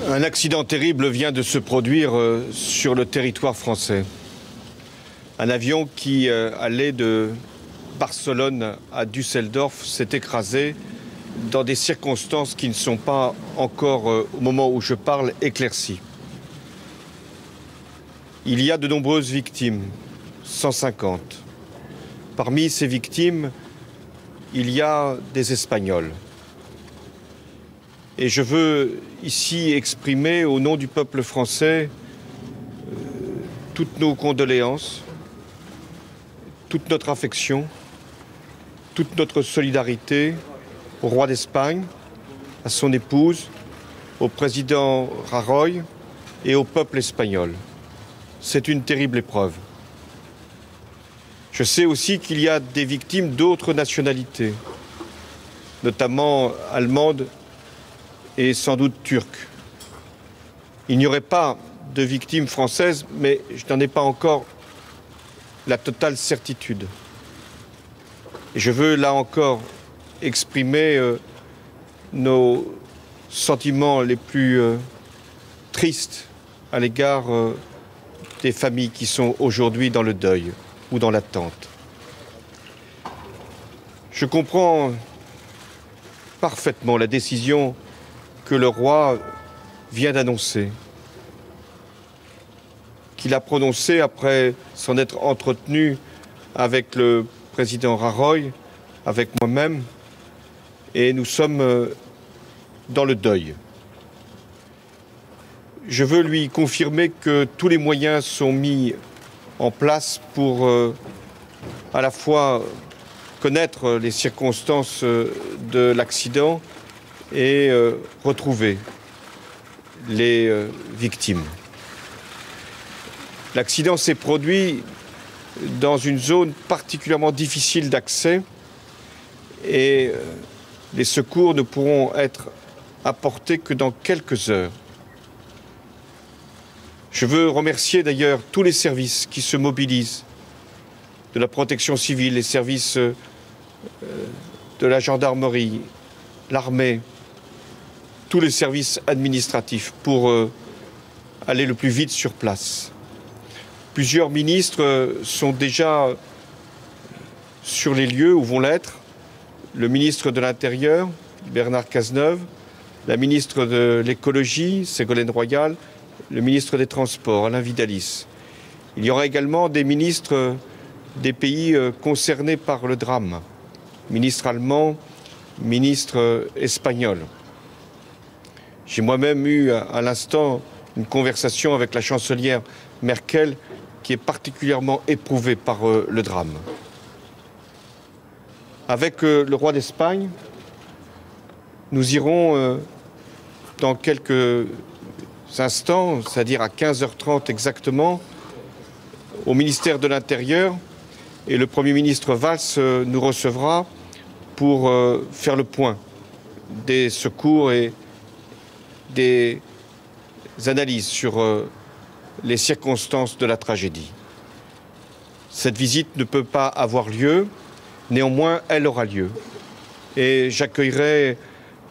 Un accident terrible vient de se produire sur le territoire français. Un avion qui allait de Barcelone à Düsseldorf s'est écrasé dans des circonstances qui ne sont pas encore, au moment où je parle, éclaircies. Il y a de nombreuses victimes, 150. Parmi ces victimes, il y a des Espagnols. Et je veux ici exprimer au nom du peuple français toutes nos condoléances, toute notre affection, toute notre solidarité au roi d'Espagne, à son épouse, au président Rajoy et au peuple espagnol. C'est une terrible épreuve. Je sais aussi qu'il y a des victimes d'autres nationalités, notamment allemandes et sans doute turques. Il n'y aurait pas de victimes françaises, mais je n'en ai pas encore la totale certitude. Et je veux là encore exprimer nos sentiments les plus tristes à l'égard des familles qui sont aujourd'hui dans le deuil ou dans l'attente. Je comprends parfaitement la décision que le roi vient d'annoncer, qu'il a prononcée après s'en être entretenu avec le président Rajoy, avec moi-même, et nous sommes dans le deuil. Je veux lui confirmer que tous les moyens sont mis en place pour à la fois connaître les circonstances de l'accident et retrouver les victimes. L'accident s'est produit dans une zone particulièrement difficile d'accès et les secours ne pourront être apportés que dans quelques heures. Je veux remercier d'ailleurs tous les services qui se mobilisent, de la protection civile, les services de la gendarmerie, l'armée, tous les services administratifs pour aller le plus vite sur place. Plusieurs ministres sont déjà sur les lieux où vont l'être. Le ministre de l'Intérieur, Bernard Cazeneuve, la ministre de l'Écologie, Ségolène Royal, le ministre des Transports, Alain Vidalis. Il y aura également des ministres des pays concernés par le drame, ministre allemand, ministre espagnol. J'ai moi-même eu à l'instant une conversation avec la chancelière Merkel qui est particulièrement éprouvée par le drame. Avec le roi d'Espagne, nous irons dans quelques instants, c'est-à-dire à 15h30 exactement, au ministère de l'Intérieur et le Premier ministre Valls nous recevra pour faire le point des secours et des analyses sur les circonstances de la tragédie. Cette visite ne peut pas avoir lieu, néanmoins elle aura lieu. Et j'accueillerai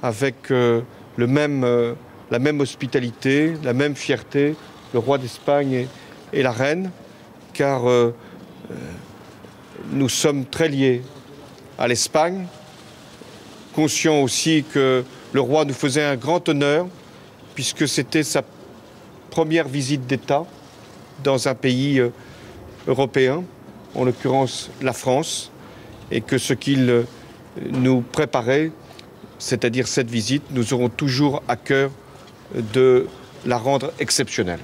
avec la même hospitalité, la même fierté, le roi d'Espagne et la reine, car nous sommes très liés à l'Espagne, conscients aussi que le roi nous faisait un grand honneur, puisque c'était sa première visite d'État dans un pays européen, en l'occurrence la France, et que ce qu'il nous préparait, c'est-à-dire cette visite, nous aurons toujours à cœur de la rendre exceptionnelle.